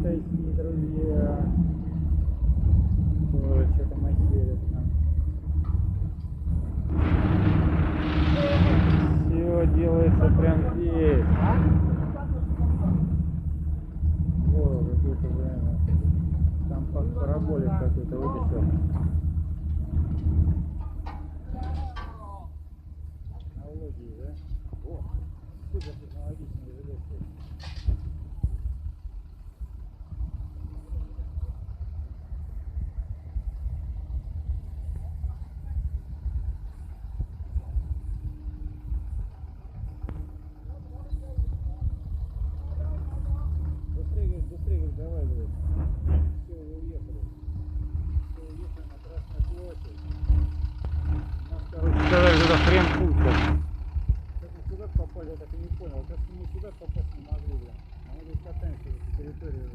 китайские друзья. Тоже что-то матерят нам. Все делается прям здесь. О, какой-то, блин, там параболик какой-то вытащил. Технологии, да? О, супер технологичные железки. Быстрее, давай, говорит. Все, вы уехали. Все, уехали на Красную площадь. Нас, короче, сказали, что это хрен путь. Как мы сюда попали, я так и не понял. Как мы сюда попасть не могли, блин. А мы здесь катаемся в эту территорию.